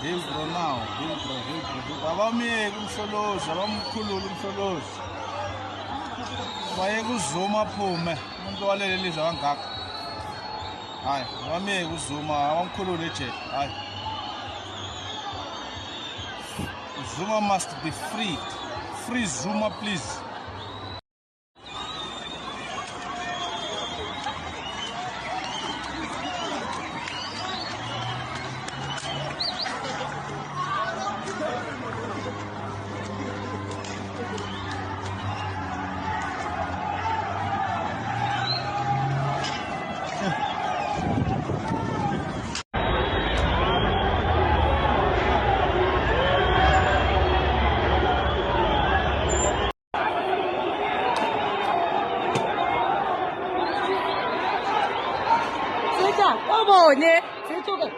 Hillbro now, Hillbro. Abamyeke umhlolozi, abamkhulula umhlolozi. Bayeke uzuma aphume, umuntu waleli lizwe kangaka. Hayi, abamyeke uzuma, abamkhulule nje. Hayi. Zuma must be freed. Free Zuma, please. 어머니, 저쪽은.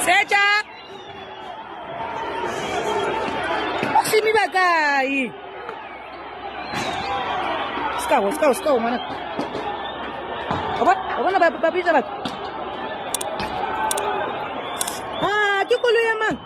세자. Sini bagai. Sekarang mana? Apa nak babi jalan? Ah, cukup lu ya mang.